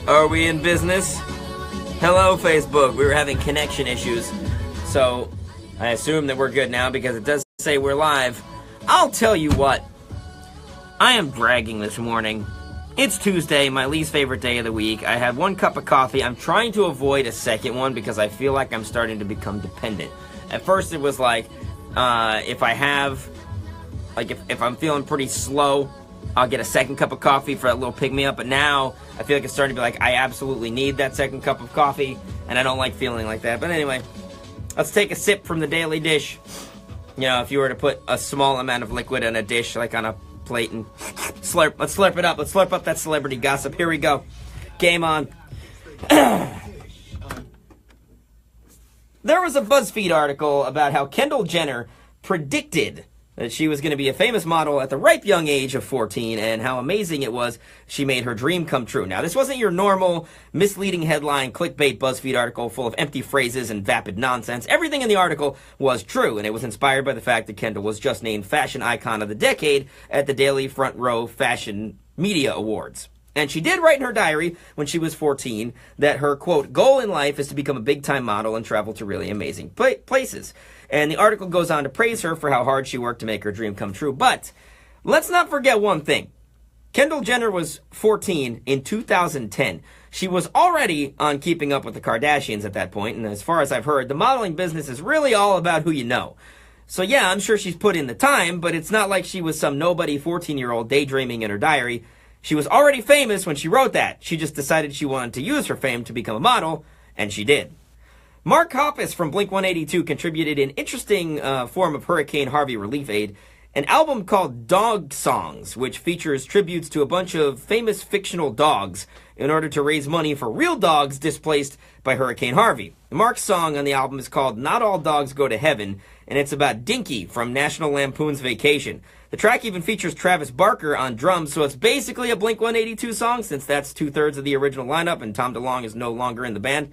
Are we in business? Hello, Facebook. We were having connection issues, so I assume that we're good now because it does say we're live. I'll tell you what. I am dragging this morning. It's Tuesday, my least favorite day of the week. I had 1 cup of coffee. I'm trying to avoid a second one because I feel like I'm starting to become dependent. At first, it was like, if I'm feeling pretty slow, I'll get a second cup of coffee for that little pick-me-up. But now, I feel like it's starting to be like, I absolutely need that second cup of coffee, and I don't like feeling like that. But anyway, let's take a sip from the daily dish. You know, if you were to put a small amount of liquid in a dish, like on a plate, and slurp. Let's slurp it up. Let's slurp up that celebrity gossip. Here we go. Game on. There was a BuzzFeed article about how Kendall Jenner predicted that she was going to be a famous model at the ripe young age of 14, and how amazing it was she made her dream come true. Now, this wasn't your normal misleading headline clickbait BuzzFeed article full of empty phrases and vapid nonsense. Everything in the article was true, and it was inspired by the fact that Kendall was just named Fashion Icon of the Decade at the Daily Front Row Fashion Media Awards. And she did write in her diary when she was 14 that her, quote, goal in life is to become a big-time model and travel to really amazing places. And the article goes on to praise her for how hard she worked to make her dream come true. But let's not forget one thing. Kendall Jenner was 14 in 2010. She was already on Keeping Up with the Kardashians at that point, and as far as I've heard, the modeling business is really all about who you know. So yeah, I'm sure she's put in the time, but it's not like she was some nobody 14-year-old daydreaming in her diary. She was already famous when she wrote that. She just decided she wanted to use her fame to become a model, and she did. Mark Hoppus from Blink-182 contributed an interesting form of Hurricane Harvey relief aid, an album called Dog Songs, which features tributes to a bunch of famous fictional dogs in order to raise money for real dogs displaced by Hurricane Harvey. Mark's song on the album is called Not All Dogs Go to Heaven, and it's about Dinky from National Lampoon's Vacation. The track even features Travis Barker on drums, so it's basically a Blink-182 song, since that's 2/3 of the original lineup and Tom DeLonge is no longer in the band.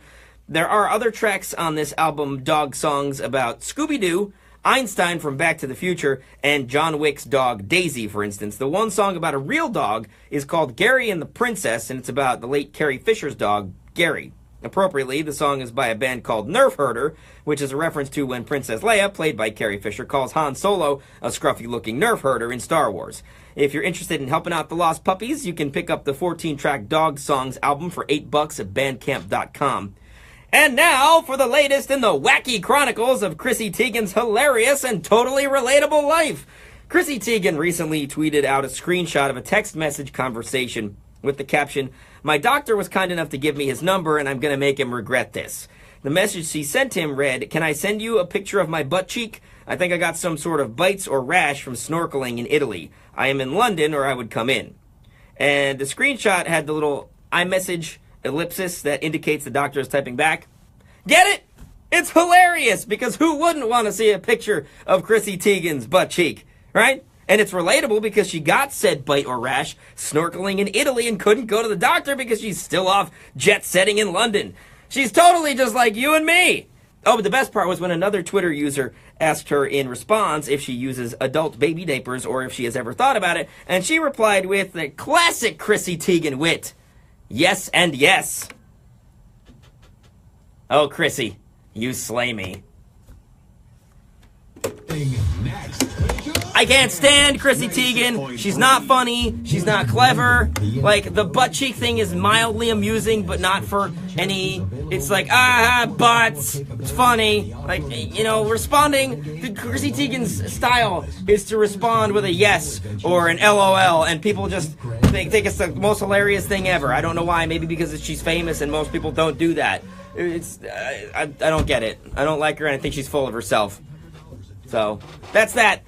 There are other tracks on this album, Dog Songs, about Scooby-Doo, Einstein from Back to the Future, and John Wick's dog Daisy, for instance. The one song about a real dog is called Gary and the Princess, and it's about the late Carrie Fisher's dog, Gary. Appropriately, the song is by a band called Nerf Herder, which is a reference to when Princess Leia, played by Carrie Fisher, calls Han Solo a scruffy-looking Nerf Herder in Star Wars. If you're interested in helping out the lost puppies, you can pick up the 14-track Dog Songs album for $8 at bandcamp.com. And now for the latest in the wacky chronicles of Chrissy Teigen's hilarious and totally relatable life. Chrissy Teigen recently tweeted out a screenshot of a text message conversation with the caption, "My doctor was kind enough to give me his number and I'm going to make him regret this." The message she sent him read, "Can I send you a picture of my butt cheek? I think I got some sort of bites or rash from snorkeling in Italy. I am in London or I would come in." And the screenshot had the little iMessage ellipsis that indicates the doctor is typing back. Get it? It's hilarious because who wouldn't want to see a picture of Chrissy Teigen's butt cheek, right? And it's relatable because she got said bite or rash snorkeling in Italy and couldn't go to the doctor because she's still off jet setting in London. She's totally just like you and me. Oh, but the best part was when another Twitter user asked her in response if she uses adult baby diapers or if she has ever thought about it, and she replied with the classic Chrissy Teigen wit. Yes and yes. Oh, Chrissy, you slay me. I can't stand Chrissy Teigen. She's not funny. She's not clever. Like, the butt cheek thing is mildly amusing, but not for any... It's like, butts. It's funny. Like, you know, responding... The Chrissy Teigen's style is to respond with a yes or an LOL, and people just think it's the most hilarious thing ever. I don't know why. Maybe because she's famous and most people don't do that. I don't get it. I don't like her, and I think she's full of herself. So, that's that.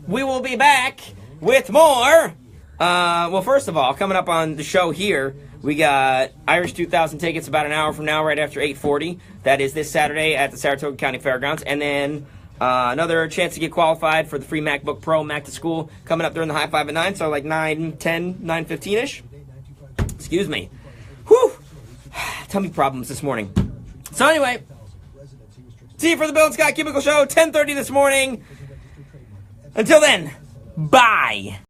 We will be back with more. Well, first of all, coming up on the show here, we got Irish 2000 tickets about an hour from now, right after 8:40. That is this Saturday at the Saratoga County Fairgrounds. And then another chance to get qualified for the free MacBook Pro Mac to School coming up during the High Five at 9, so like 9:10, 9:15-ish. Excuse me. Whew. Tummy problems this morning. So anyway, see you for the Bill and Scott Cubicle Show, 10:30 this morning. Until then, bye.